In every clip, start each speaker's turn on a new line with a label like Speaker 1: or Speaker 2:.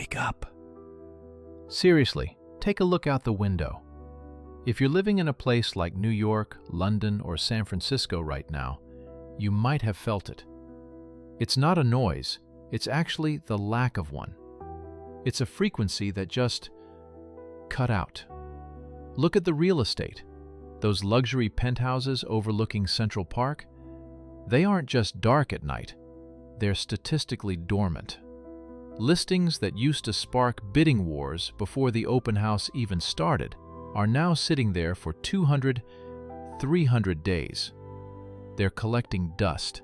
Speaker 1: Wake up. Seriously, take a look out the window. If you're living in a place like New York, London, or San Francisco right now, you might have felt it. It's not a noise, it's actually the lack of one. It's a frequency that just cut out. Look at the real estate. Those luxury penthouses overlooking Central Park, they aren't just dark at night, they're statistically dormant. Listings that used to spark bidding wars before the open house even started are now sitting there for 200, 300 days. They're collecting dust.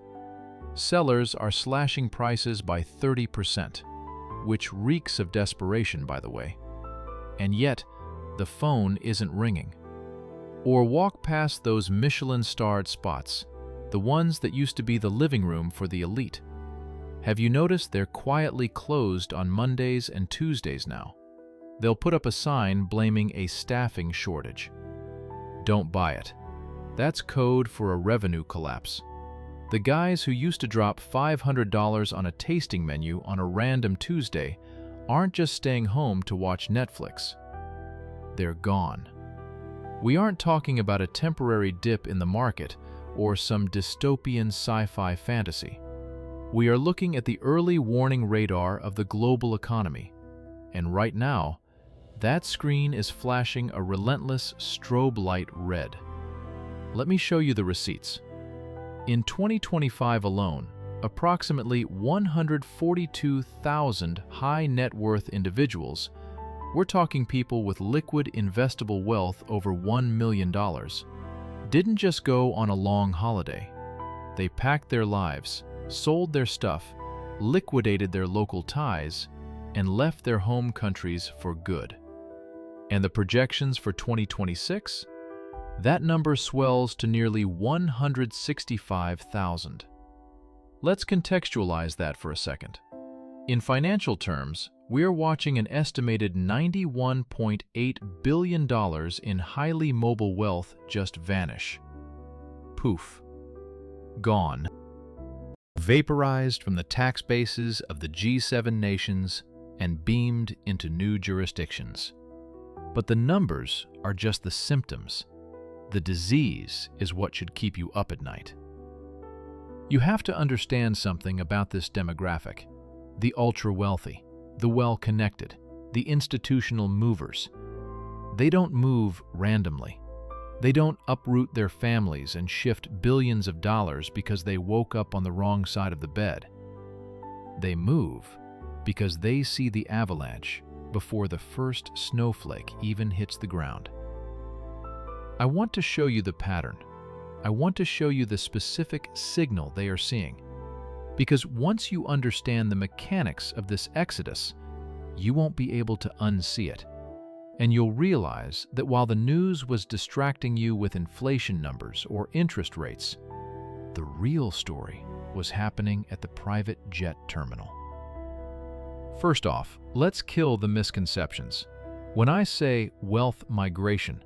Speaker 1: Sellers are slashing prices by 30%, which reeks of desperation, by the way. And yet, the phone isn't ringing. Or walk past those Michelin-starred spots, the ones that used to be the living room for the elite. Have you noticed they're quietly closed on Mondays and Tuesdays now? They'll put up a sign blaming a staffing shortage. Don't buy it. That's code for a revenue collapse. The guys who used to drop $500 on a tasting menu on a random Tuesday aren't just staying home to watch Netflix. They're gone. We aren't talking about a temporary dip in the market or some dystopian sci-fi fantasy. We are looking at the early warning radar of the global economy. And right now, that screen is flashing a relentless strobe light red. Let me show you the receipts. In 2025 alone, approximately 142,000 high net worth individuals, we're talking people with liquid investable wealth over $1 million, didn't just go on a long holiday. They packed their lives, sold their stuff, liquidated their local ties, and left their home countries for good. And the projections for 2026? That number swells to nearly 165,000. Let's contextualize that for a second. In financial terms, we're watching an estimated $91.8 billion in highly mobile wealth just vanish. Poof. Gone. Vaporized from the tax bases of the G7 nations and beamed into new jurisdictions. But the numbers are just the symptoms. The disease is what should keep you up at night. You have to understand something about this demographic. The ultra-wealthy, the well-connected, the institutional movers. They don't move randomly. They don't uproot their families and shift billions of dollars because they woke up on the wrong side of the bed. They move because they see the avalanche before the first snowflake even hits the ground. I want to show you the pattern. I want to show you the specific signal they are seeing. Because once you understand the mechanics of this exodus, you won't be able to unsee it. And you'll realize that while the news was distracting you with inflation numbers or interest rates, the real story was happening at the private jet terminal. First off, let's kill the misconceptions. When I say wealth migration,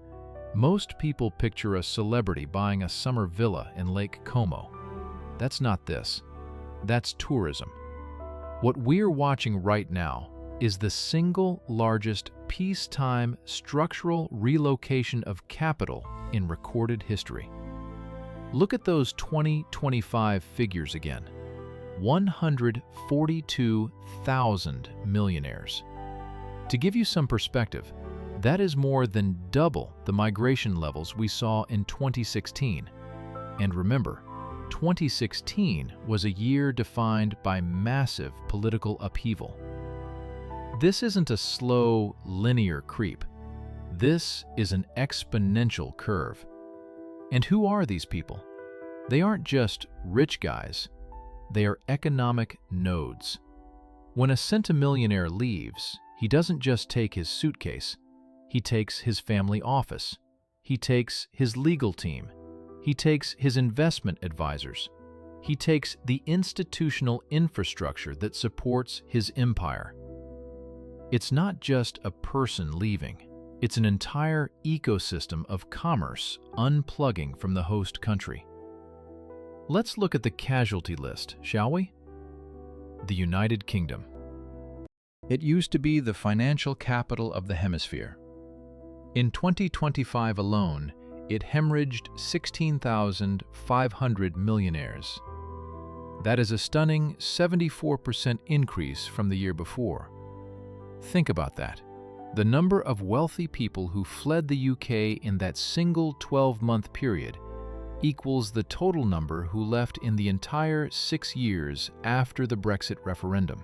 Speaker 1: most people picture a celebrity buying a summer villa in Lake Como. That's not this. That's tourism. What we're watching right now is the single largest peacetime structural relocation of capital in recorded history. Look at those 2025 figures again. 142,000 millionaires. To give you some perspective, that is more than double the migration levels we saw in 2016. And remember, 2016 was a year defined by massive political upheaval. This isn't a slow, linear creep. This is an exponential curve. And who are these people? They aren't just rich guys. They are economic nodes. When a centimillionaire leaves, he doesn't just take his suitcase. He takes his family office. He takes his legal team. He takes his investment advisors. He takes the institutional infrastructure that supports his empire. It's not just a person leaving. It's an entire ecosystem of commerce unplugging from the host country. Let's look at the casualty list, shall we? The United Kingdom. It used to be the financial capital of the hemisphere. In 2025 alone, it hemorrhaged 16,500 millionaires. That is a stunning 74% increase from the year before. Think about that. The number of wealthy people who fled the UK in that single 12-month period equals the total number who left in the entire 6 years after the Brexit referendum.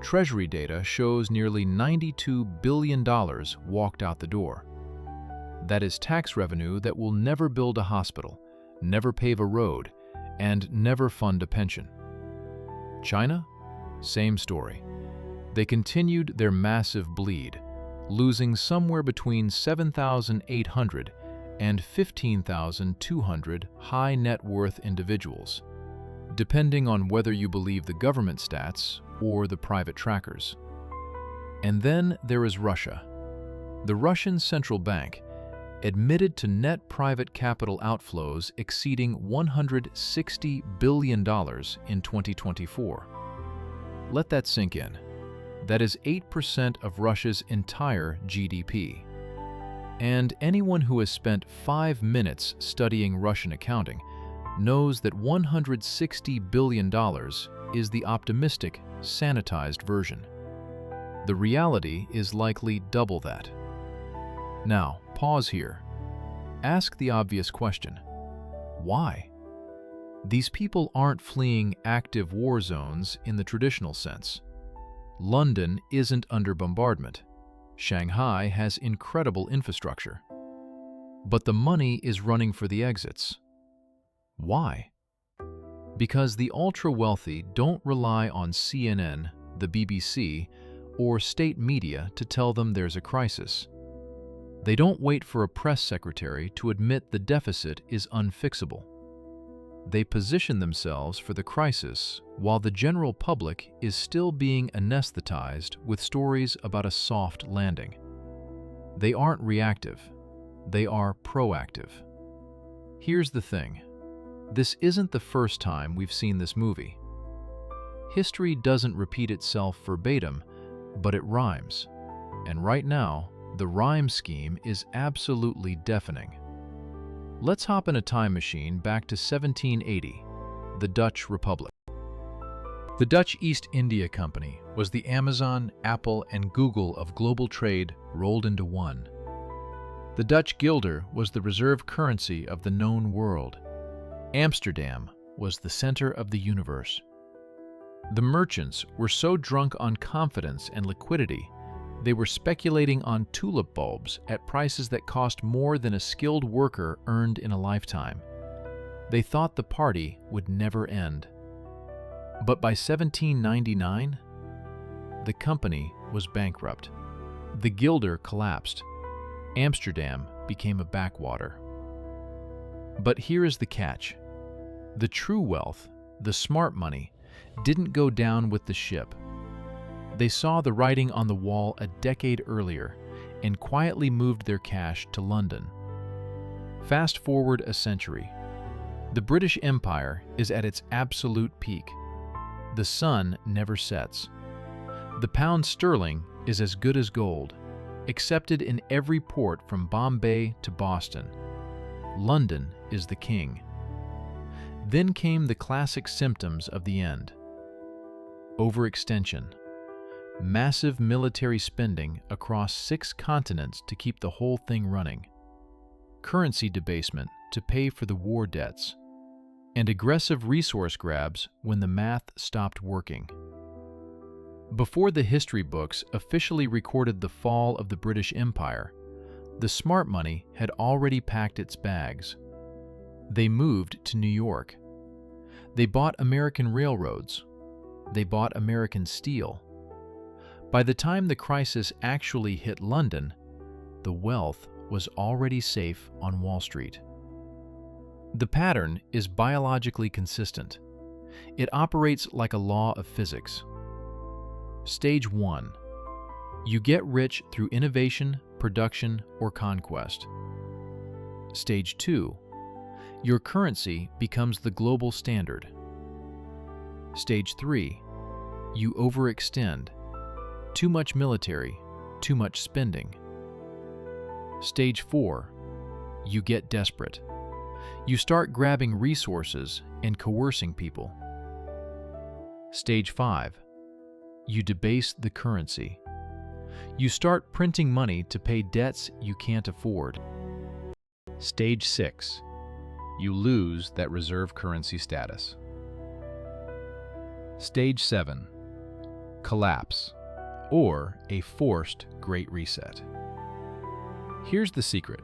Speaker 1: Treasury data shows nearly $92 billion walked out the door. That is tax revenue that will never build a hospital, never pave a road, and never fund a pension. China? Same story. They continued their massive bleed, losing somewhere between 7,800 and 15,200 high net worth individuals, depending on whether you believe the government stats or the private trackers. And then there is Russia. The Russian central bank admitted to net private capital outflows exceeding $160 billion in 2024. Let that sink in. That is 8% of Russia's entire GDP. And anyone who has spent 5 minutes studying Russian accounting knows that $160 billion is the optimistic, sanitized version. The reality is likely double that. Now, pause here. Ask the obvious question. Why? These people aren't fleeing active war zones in the traditional sense. London isn't under bombardment. Shanghai has incredible infrastructure. But the money is running for the exits. Why? Because the ultra-wealthy don't rely on CNN, the BBC, or state media to tell them there's a crisis. They don't wait for a press secretary to admit the deficit is unfixable. They position themselves for the crisis while the general public is still being anesthetized with stories about a soft landing. They aren't reactive. They are proactive. Here's the thing. This isn't the first time we've seen this movie. History doesn't repeat itself verbatim, but it rhymes. And right now, the rhyme scheme is absolutely deafening. Let's hop in a time machine back to 1780, the Dutch Republic. The Dutch East India Company was the Amazon, Apple, and Google of global trade rolled into one. The Dutch guilder was the reserve currency of the known world. Amsterdam was the center of the universe. The merchants were so drunk on confidence and liquidity, they were speculating on tulip bulbs at prices that cost more than a skilled worker earned in a lifetime. They thought the party would never end. But by 1799, the company was bankrupt. The guilder collapsed. Amsterdam became a backwater. But here is the catch. The true wealth, the smart money, didn't go down with the ship. They saw the writing on the wall a decade earlier and quietly moved their cash to London. Fast forward a century. The British Empire is at its absolute peak. The sun never sets. The pound sterling is as good as gold, accepted in every port from Bombay to Boston. London is the king. Then came the classic symptoms of the end. Overextension. Massive military spending across 6 continents to keep the whole thing running. Currency debasement to pay for the war debts. And aggressive resource grabs when the math stopped working. Before the history books officially recorded the fall of the British Empire, the smart money had already packed its bags. They moved to New York. They bought American railroads. They bought American steel. By the time the crisis actually hit London, the wealth was already safe on Wall Street. The pattern is biologically consistent. It operates like a law of physics. Stage 1. You get rich through innovation, production, or conquest. Stage 2. Your currency becomes the global standard. Stage 3. You overextend. Too much military, too much spending. Stage 4. You get desperate. You start grabbing resources and coercing people. Stage 5. You debase the currency. You start printing money to pay debts you can't afford. Stage 6. You lose that reserve currency status. Stage 7. Collapse, or a forced Great Reset. Here's the secret.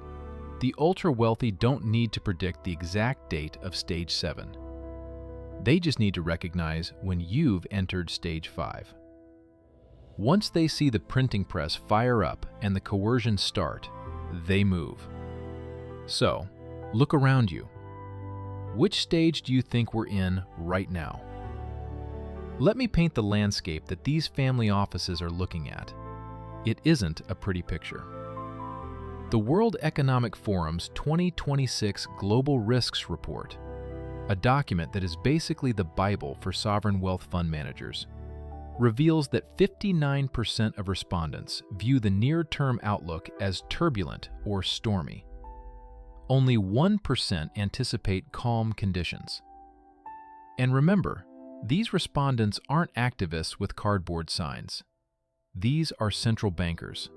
Speaker 1: The ultra-wealthy don't need to predict the exact date of Stage 7. They just need to recognize when you've entered Stage 5. Once they see the printing press fire up and the coercion start, they move. So, look around you. Which stage do you think we're in right now? Let me paint the landscape that these family offices are looking at. It isn't a pretty picture. The World Economic Forum's 2026 Global Risks Report, a document that is basically the Bible for sovereign wealth fund managers, reveals that 59% of respondents view the near-term outlook as turbulent or stormy. Only 1% anticipate calm conditions. And remember, these respondents aren't activists with cardboard signs. These are central bankers.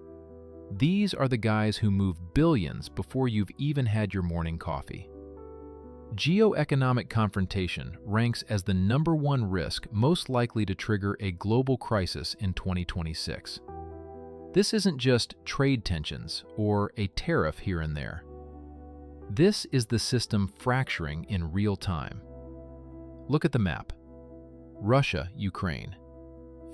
Speaker 1: These are the guys who move billions before you've even had your morning coffee. Geoeconomic confrontation ranks as the #1 risk most likely to trigger a global crisis in 2026. This isn't just trade tensions or a tariff here and there. This is the system fracturing in real time. Look at the map. Russia, Ukraine.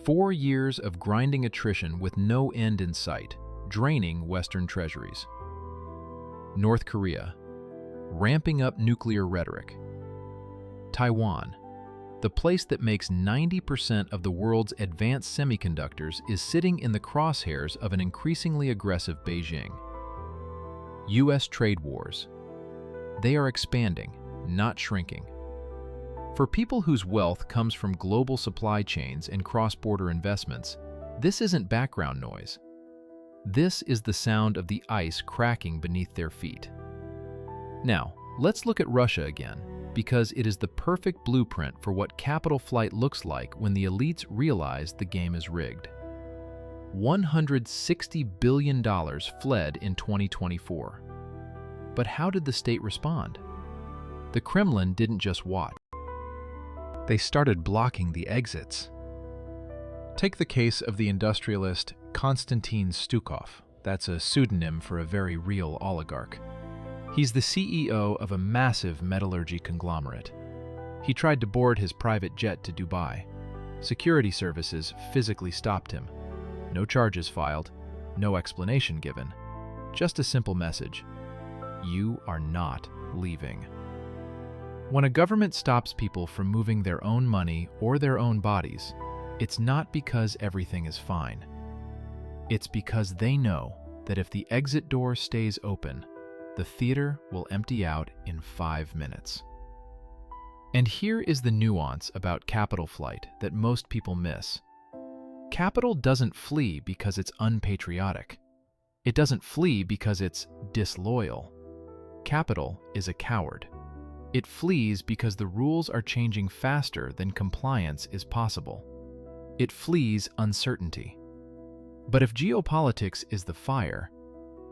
Speaker 1: 4 years of grinding attrition with no end in sight, draining Western treasuries. North Korea. Ramping up nuclear rhetoric. Taiwan. The place that makes 90% of the world's advanced semiconductors is sitting in the crosshairs of an increasingly aggressive Beijing. U.S. trade wars. They are expanding, not shrinking. For people whose wealth comes from global supply chains and cross-border investments, this isn't background noise. This is the sound of the ice cracking beneath their feet. Now, let's look at Russia again, because it is the perfect blueprint for what capital flight looks like when the elites realize the game is rigged. $160 billion fled in 2024. But how did the state respond? The Kremlin didn't just watch. They started blocking the exits. Take the case of the industrialist Konstantin Stukov. That's a pseudonym for a very real oligarch. He's the CEO of a massive metallurgy conglomerate. He tried to board his private jet to Dubai. Security services physically stopped him. No charges filed, no explanation given, just a simple message: you are not leaving. When a government stops people from moving their own money or their own bodies, it's not because everything is fine. It's because they know that if the exit door stays open, the theater will empty out in 5 minutes. And here is the nuance about capital flight that most people miss. Capital doesn't flee because it's unpatriotic. It doesn't flee because it's disloyal. Capital is a coward. It flees because the rules are changing faster than compliance is possible. It flees uncertainty. But if geopolitics is the fire,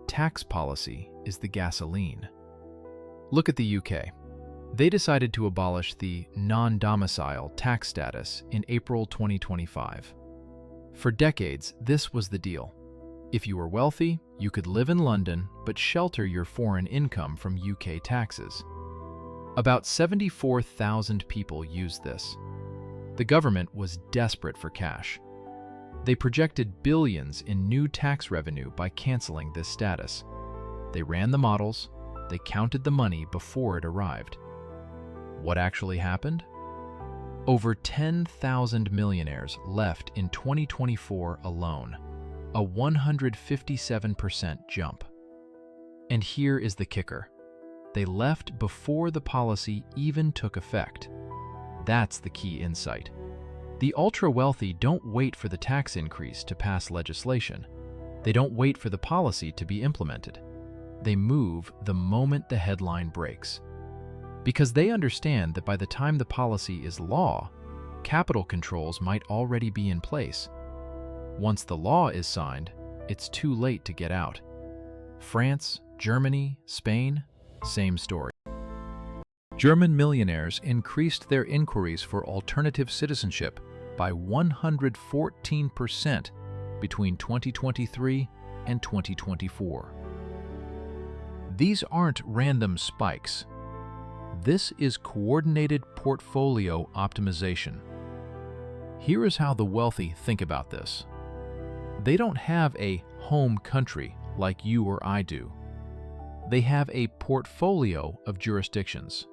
Speaker 1: tax policy is the gasoline. Look at the UK. They decided to abolish the non-domicile tax status in April 2025. For decades, this was the deal. If you were wealthy, you could live in London but shelter your foreign income from UK taxes. About 74,000 people used this. The government was desperate for cash. They projected billions in new tax revenue by canceling this status. They ran the models, they counted the money before it arrived. What actually happened? Over 10,000 millionaires left in 2024 alone, a 157% jump. And here is the kicker. They left before the policy even took effect. That's the key insight. The ultra-wealthy don't wait for the tax increase to pass legislation. They don't wait for the policy to be implemented. They move the moment the headline breaks. Because they understand that by the time the policy is law, capital controls might already be in place. Once the law is signed, it's too late to get out. France, Germany, Spain, same story. German millionaires increased their inquiries for alternative citizenship by 114% between 2023 and 2024. These aren't random spikes. This is coordinated portfolio optimization. Here is how the wealthy think about this. They don't have a home country like you or I do. They have a portfolio of jurisdictions.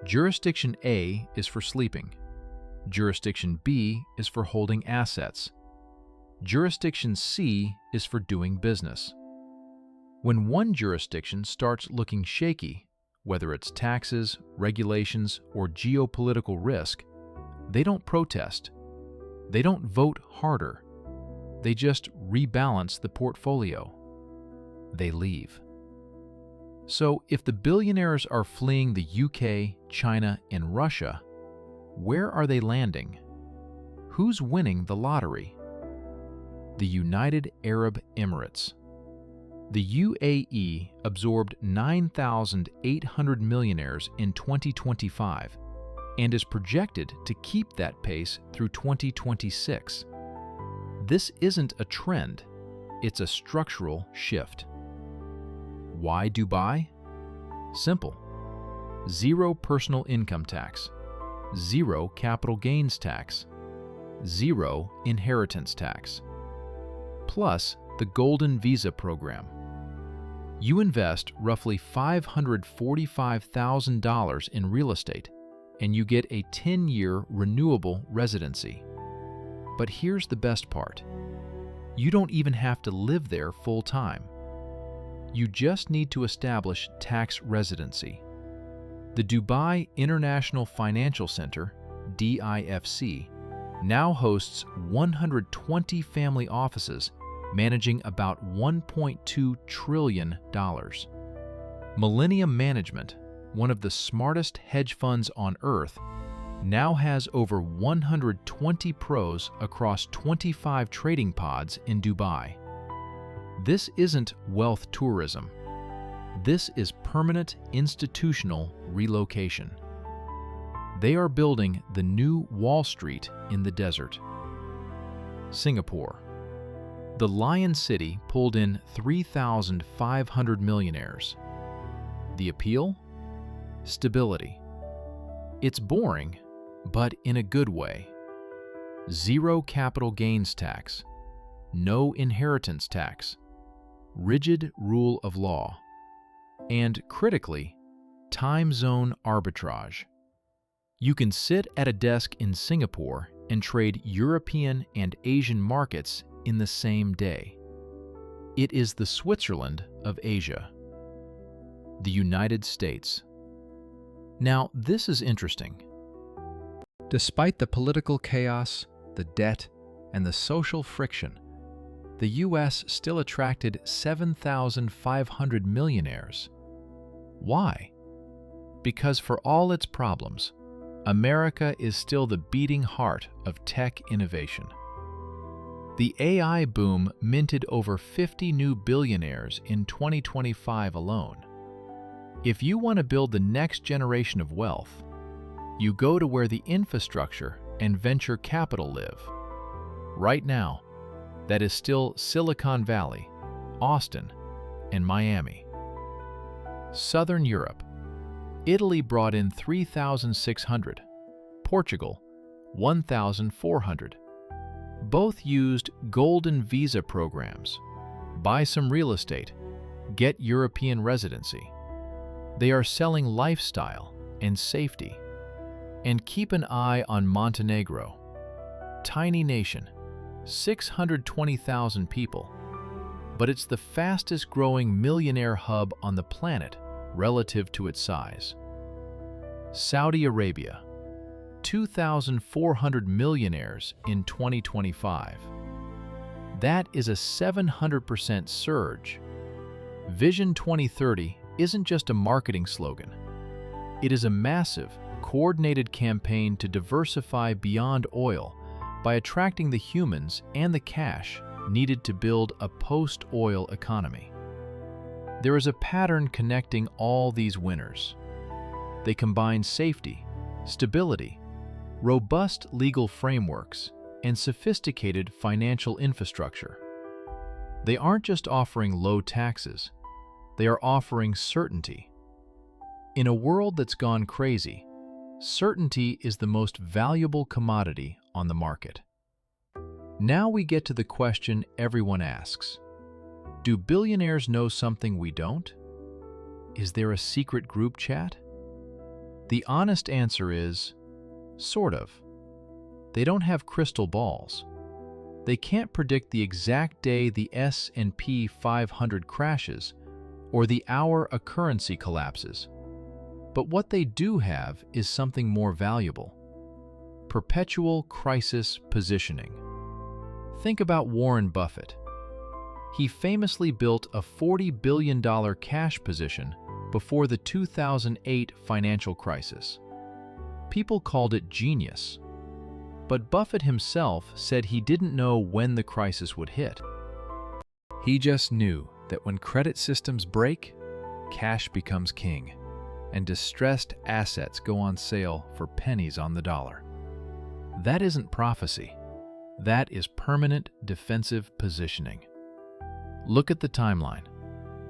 Speaker 1: Jurisdiction A is for sleeping. Jurisdiction B is for holding assets. Jurisdiction C is for doing business. When one jurisdiction starts looking shaky, whether it's taxes, regulations, or geopolitical risk, they don't protest. They don't vote harder. They just rebalance the portfolio. They leave. So if the billionaires are fleeing the UK, China, and Russia, where are they landing? Who's winning the lottery? The United Arab Emirates. The UAE absorbed 9,800 millionaires in 2025 and is projected to keep that pace through 2026. This isn't a trend, it's a structural shift. Why Dubai? Simple. Zero personal income tax, zero capital gains tax, zero inheritance tax, plus the Golden Visa program. You invest roughly $545,000 in real estate and you get a 10-year renewable residency. But here's the best part. You don't even have to live there full-time. You just need to establish tax residency. The Dubai International Financial Center, DIFC, now hosts 120 family offices managing about $1.2 trillion. Millennium Management, one of the smartest hedge funds on earth, now has over 120 pros across 25 trading pods in Dubai. This isn't wealth tourism. This is permanent institutional relocation. They are building the new Wall Street in the desert. Singapore. The Lion City pulled in 3,500 millionaires. The appeal? Stability. It's boring, but in a good way. Zero capital gains tax, no inheritance tax, rigid rule of law, and critically, time zone arbitrage. You can sit at a desk in Singapore and trade European and Asian markets in the same day. It is the Switzerland of Asia. The United States. Now, this is interesting. Despite the political chaos, the debt, and the social friction, the U.S. still attracted 7,500 millionaires. Why? Because for all its problems, America is still the beating heart of tech innovation. The AI boom minted over 50 new billionaires in 2025 alone. If you want to build the next generation of wealth, you go to where the infrastructure and venture capital live. Right now, that is still Silicon Valley, Austin, and Miami. Southern Europe. Italy brought in 3,600, Portugal, 1,400. Both used Golden Visa programs. Buy some real estate, get European residency. They are selling lifestyle and safety. And keep an eye on Montenegro. Tiny nation, 620,000 people, but it's the fastest growing millionaire hub on the planet relative to its size. Saudi Arabia. 2,400 millionaires in 2025. That is a 700% surge. Vision 2030 isn't just a marketing slogan. It is a massive, coordinated campaign to diversify beyond oil by attracting the humans and the cash needed to build a post-oil economy. There is a pattern connecting all these winners. They combine safety, stability, robust legal frameworks, and sophisticated financial infrastructure. They aren't just offering low taxes, they are offering certainty. In a world that's gone crazy, certainty is the most valuable commodity on the market. Now we get to the question everyone asks. Do billionaires know something we don't? Is there a secret group chat? The honest answer is, sort of. They don't have crystal balls. They can't predict the exact day the S&P 500 crashes or the hour a currency collapses. But what they do have is something more valuable: perpetual crisis positioning. Think about Warren Buffett. He famously built a $40 billion cash position before the 2008 financial crisis. People called it genius. But Buffett himself said he didn't know when the crisis would hit. He just knew that when credit systems break, cash becomes king, and distressed assets go on sale for pennies on the dollar. That isn't prophecy. That is permanent defensive positioning. Look at the timeline.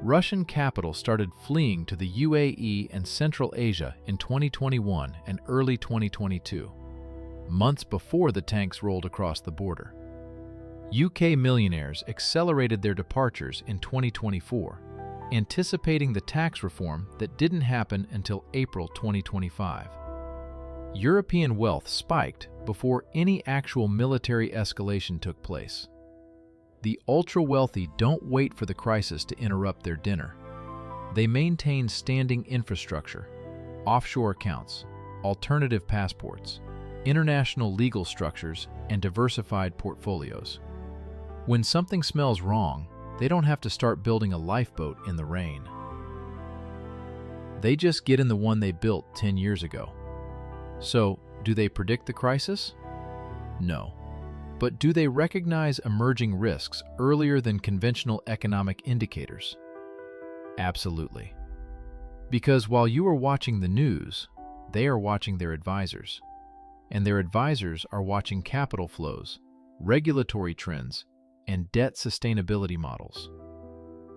Speaker 1: Russian capital started fleeing to the UAE and Central Asia in 2021 and early 2022, months before the tanks rolled across the border. UK millionaires accelerated their departures in 2024, anticipating the tax reform that didn't happen until April 2025. European wealth spiked before any actual military escalation took place. The ultra-wealthy don't wait for the crisis to interrupt their dinner. They maintain standing infrastructure, offshore accounts, alternative passports, international legal structures, and diversified portfolios. When something smells wrong, they don't have to start building a lifeboat in the rain. They just get in the one they built 10 years ago. So, do they predict the crisis? No. But do they recognize emerging risks earlier than conventional economic indicators? Absolutely. Because while you are watching the news, they are watching their advisors. And their advisors are watching capital flows, regulatory trends, and debt sustainability models.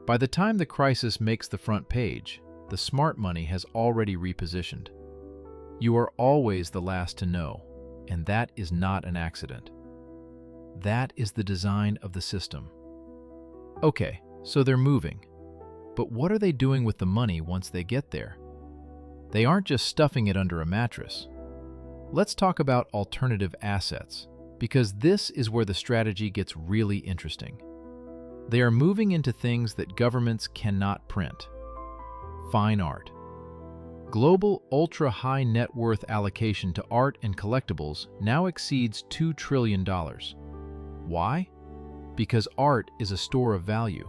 Speaker 1: By the time the crisis makes the front page, the smart money has already repositioned. You are always the last to know, and that is not an accident. That is the design of the system. Okay, so they're moving. But what are they doing with the money once they get there? They aren't just stuffing it under a mattress. Let's talk about alternative assets, because this is where the strategy gets really interesting. They are moving into things that governments cannot print. Fine art. Global ultra-high net worth allocation to art and collectibles now exceeds $2 trillion. Why? Because art is a store of value.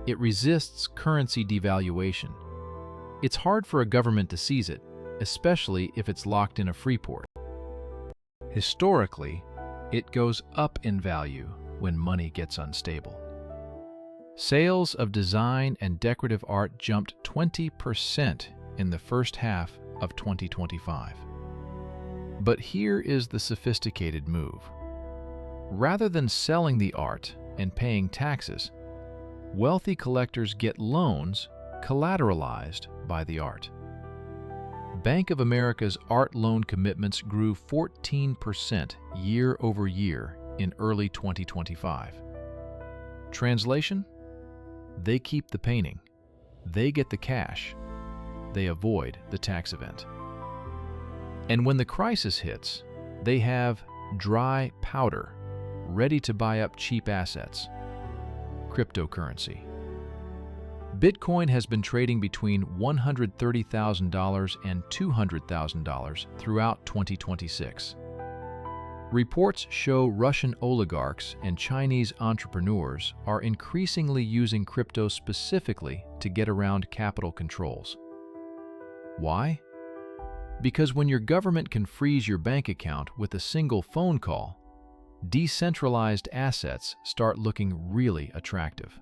Speaker 1: It resists currency devaluation. It's hard for a government to seize it, especially if it's locked in a free port. Historically, it goes up in value when money gets unstable. Sales of design and decorative art jumped 20% in the first half of 2025. But here is the sophisticated move. Rather than selling the art and paying taxes, wealthy collectors get loans collateralized by the art. Bank of America's art loan commitments grew 14% year over year in early 2025. Translation? They keep the painting. They get the cash. They avoid the tax event. And when the crisis hits, they have dry powder ready to buy up cheap assets. Cryptocurrency. Bitcoin has been trading between $130,000 and $200,000 throughout 2026. Reports show Russian oligarchs and Chinese entrepreneurs are increasingly using crypto specifically to get around capital controls. Why? Because when your government can freeze your bank account with a single phone call, decentralized assets start looking really attractive.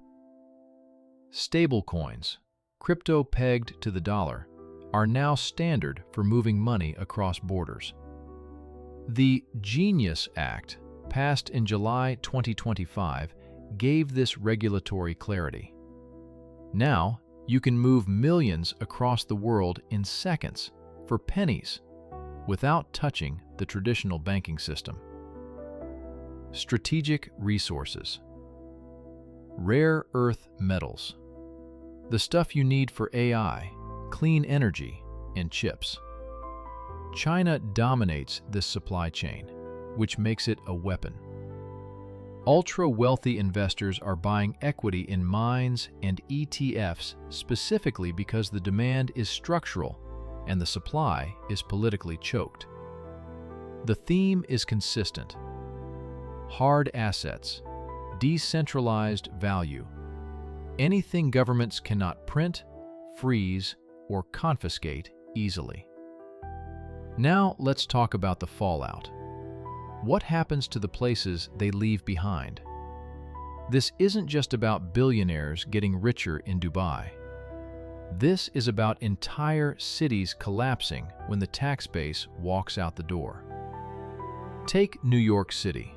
Speaker 1: Stablecoins, crypto pegged to the dollar, are now standard for moving money across borders. The Genius Act, passed in July 2025, gave this regulatory clarity. Now, you can move millions across the world in seconds for pennies without touching the traditional banking system. Strategic resources. Rare earth metals. The stuff you need for AI, clean energy, and chips. China dominates this supply chain, which makes it a weapon. Ultra-wealthy investors are buying equity in mines and ETFs specifically because the demand is structural and the supply is politically choked. The theme is consistent. Hard assets, decentralized value, anything governments cannot print, freeze, or confiscate easily. Now let's talk about the fallout. What happens to the places they leave behind? This isn't just about billionaires getting richer in Dubai. This is about entire cities collapsing when the tax base walks out the door. Take New York City.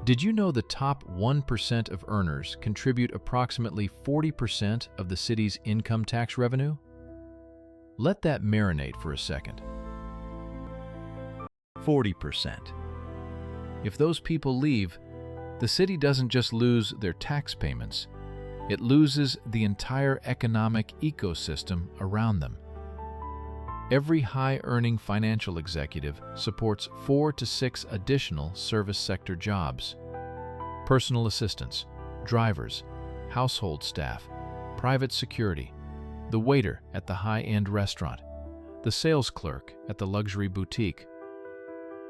Speaker 1: Did you know the top 1% of earners contribute approximately 40% of the city's income tax revenue? Let that marinate for a second. 40%. If those people leave, the city doesn't just lose their tax payments, it loses the entire economic ecosystem around them. Every high-earning financial executive supports 4 to 6 additional service sector jobs. Personal assistants, drivers, household staff, private security, the waiter at the high-end restaurant, the sales clerk at the luxury boutique.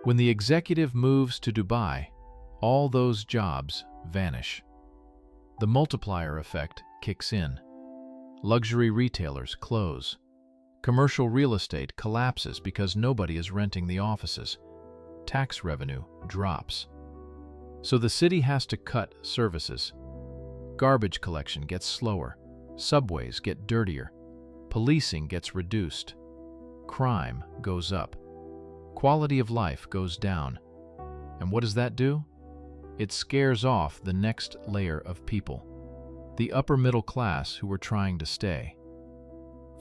Speaker 1: When the executive moves to Dubai, all those jobs vanish. The multiplier effect kicks in. Luxury retailers close. Commercial real estate collapses because nobody is renting the offices. Tax revenue drops. So the city has to cut services. Garbage collection gets slower. Subways get dirtier. Policing gets reduced. Crime goes up. Quality of life goes down. And what does that do? It scares off the next layer of people, the upper middle class who are trying to stay.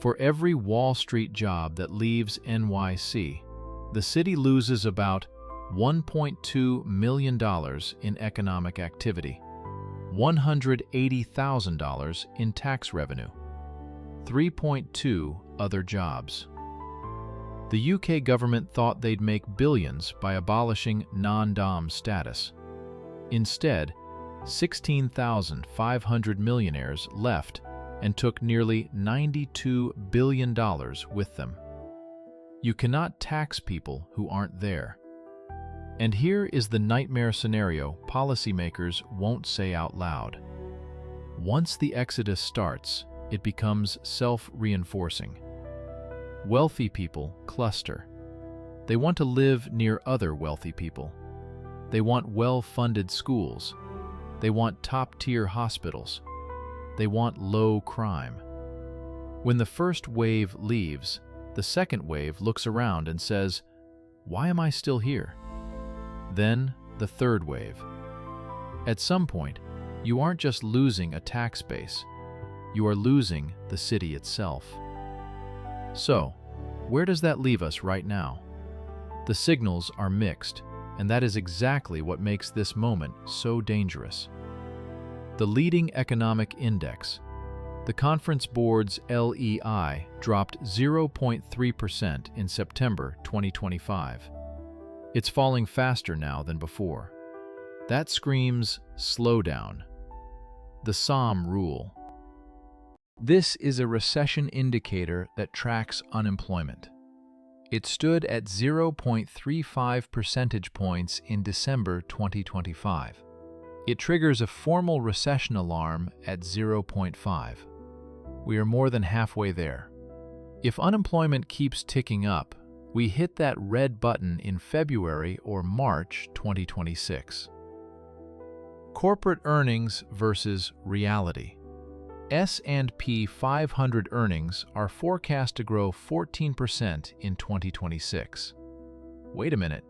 Speaker 1: For every Wall Street job that leaves NYC, the city loses about $1.2 million in economic activity, $180,000 in tax revenue, 3.2 other jobs. The UK government thought they'd make billions by abolishing non-dom status. Instead, 16,500 millionaires left and took nearly $92 billion with them. You cannot tax people who aren't there. And here is the nightmare scenario policymakers won't say out loud. Once the exodus starts, it becomes self-reinforcing. Wealthy people cluster. They want to live near other wealthy people. They want well-funded schools. They want top-tier hospitals. They want low crime. When the first wave leaves, the second wave looks around and says, "Why am I still here?" Then the third wave. At some point, you aren't just losing a tax base, you are losing the city itself. So, where does that leave us right now? The signals are mixed, and that is exactly what makes this moment so dangerous. The leading economic index, the Conference Board's LEI, dropped 0.3% in September 2025. It's falling faster now than before. That screams slow down. The Somme rule. This is a recession indicator that tracks unemployment. It stood at 0.35 percentage points in December 2025. It triggers a formal recession alarm at 0.5. We are more than halfway there. If unemployment keeps ticking up, we hit that red button in February or March 2026. Corporate earnings versus reality. S&P 500 earnings are forecast to grow 14% in 2026. Wait a minute.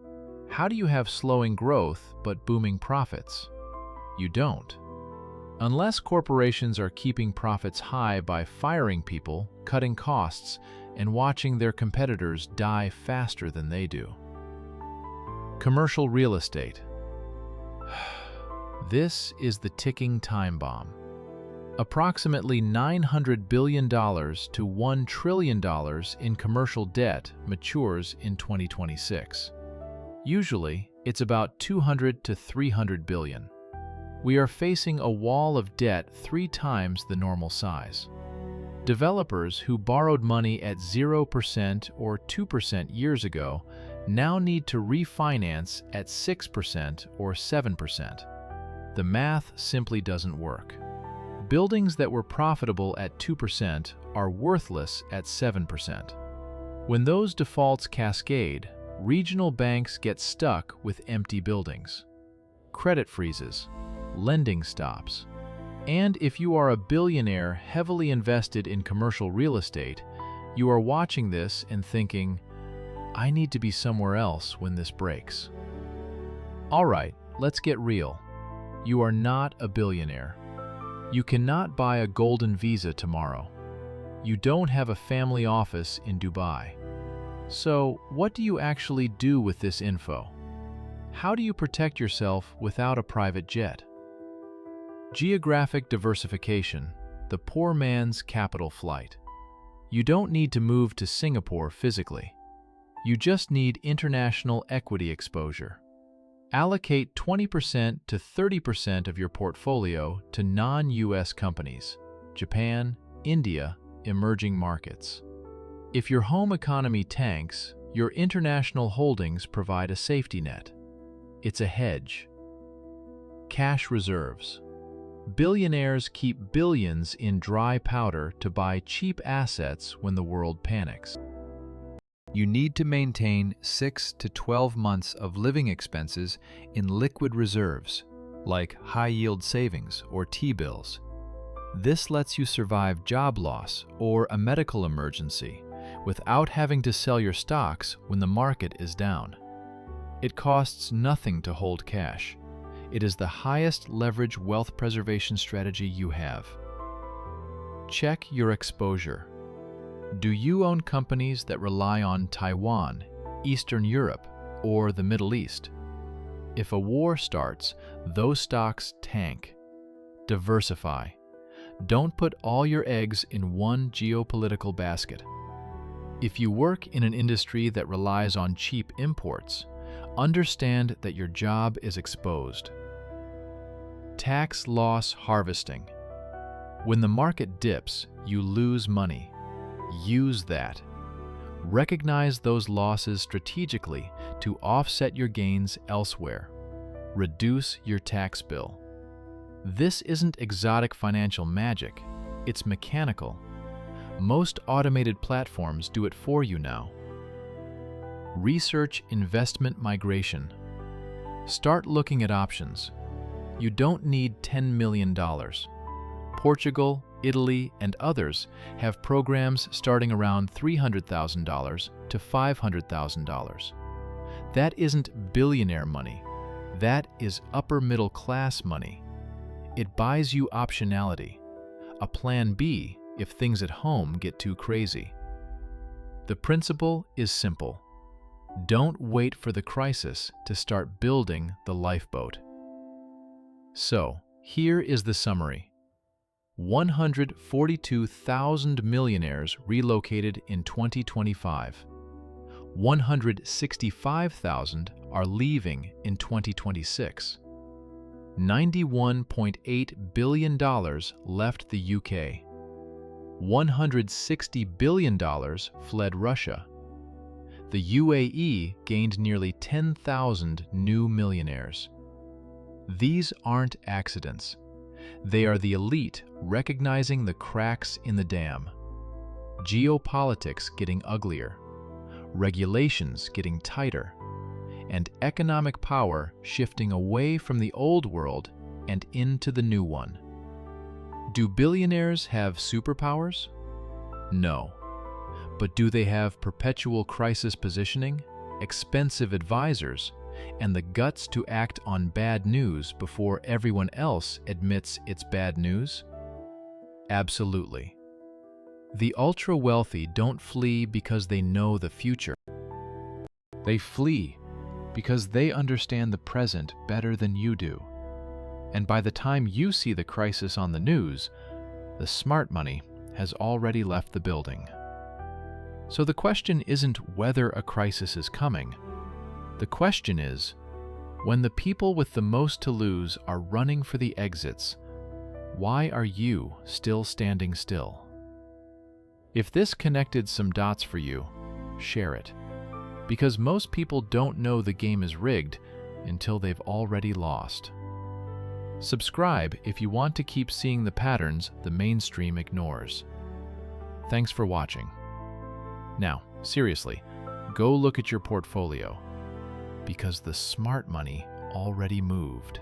Speaker 1: How do you have slowing growth but booming profits? You don't. Unless corporations are keeping profits high by firing people, cutting costs, and watching their competitors die faster than they do. Commercial real estate. This is the ticking time bomb. Approximately $900 billion to $1 trillion in commercial debt matures in 2026. Usually, it's about 200 to 300 billion. We are facing a wall of debt 3 times the normal size. Developers who borrowed money at 0% or 2% years ago now need to refinance at 6% or 7%. The math simply doesn't work. Buildings that were profitable at 2% are worthless at 7%. When those defaults cascade, regional banks get stuck with empty buildings. Credit freezes, lending stops. And if you are a billionaire heavily invested in commercial real estate, you are watching this and thinking, I need to be somewhere else when this breaks. All right, let's get real. You are not a billionaire. You cannot buy a golden visa tomorrow. You don't have a family office in Dubai. So, what do you actually do with this info? How do you protect yourself without a private jet? Geographic diversification, the poor man's capital flight. You don't need to move to Singapore physically. You just need international equity exposure. Allocate 20% to 30% of your portfolio to non-US companies, Japan, India, emerging markets. If your home economy tanks, your international holdings provide a safety net. It's a hedge. Cash reserves. Billionaires keep billions in dry powder to buy cheap assets when the world panics. You need to maintain 6 to 12 months of living expenses in liquid reserves, like high-yield savings or T-bills. This lets you survive job loss or a medical emergency without having to sell your stocks when the market is down. It costs nothing to hold cash. It is the highest leverage wealth preservation strategy you have. Check your exposure. Do you own companies that rely on Taiwan, Eastern Europe, or the Middle East? If a war starts, those stocks tank. Diversify. Don't put all your eggs in one geopolitical basket. If you work in an industry that relies on cheap imports, understand that your job is exposed. Tax loss harvesting. When the market dips, you lose money. Use that. Recognize those losses strategically to offset your gains elsewhere. Reduce your tax bill. This isn't exotic financial magic, it's mechanical. Most automated platforms do it for you now. Research investment migration. Start looking at options. You don't need $10 million. Portugal, Italy, and others have programs starting around $300,000 to $500,000. That isn't billionaire money. That is upper middle class money. It buys you optionality, a plan B if things at home get too crazy. The principle is simple. Don't wait for the crisis to start building the lifeboat. So, here is the summary. 142,000 millionaires relocated in 2025. 165,000 are leaving in 2026. $91.8 billion left the UK. $160 billion fled Russia. The UAE gained nearly 10,000 new millionaires. These aren't accidents. They are the elite recognizing the cracks in the dam. Geopolitics getting uglier, regulations getting tighter, and economic power shifting away from the old world and into the new one. Do billionaires have superpowers? No. But do they have perpetual crisis positioning, expensive advisors, and the guts to act on bad news before everyone else admits it's bad news? Absolutely. The ultra-wealthy don't flee because they know the future. They flee because they understand the present better than you do. And by the time you see the crisis on the news, the smart money has already left the building. So the question isn't whether a crisis is coming. The question is, when the people with the most to lose are running for the exits, why are you still standing still? If this connected some dots for you, share it. Because most people don't know the game is rigged until they've already lost. Subscribe if you want to keep seeing the patterns the mainstream ignores. Thanks for watching. Now, seriously, go look at your portfolio, because the smart money already moved.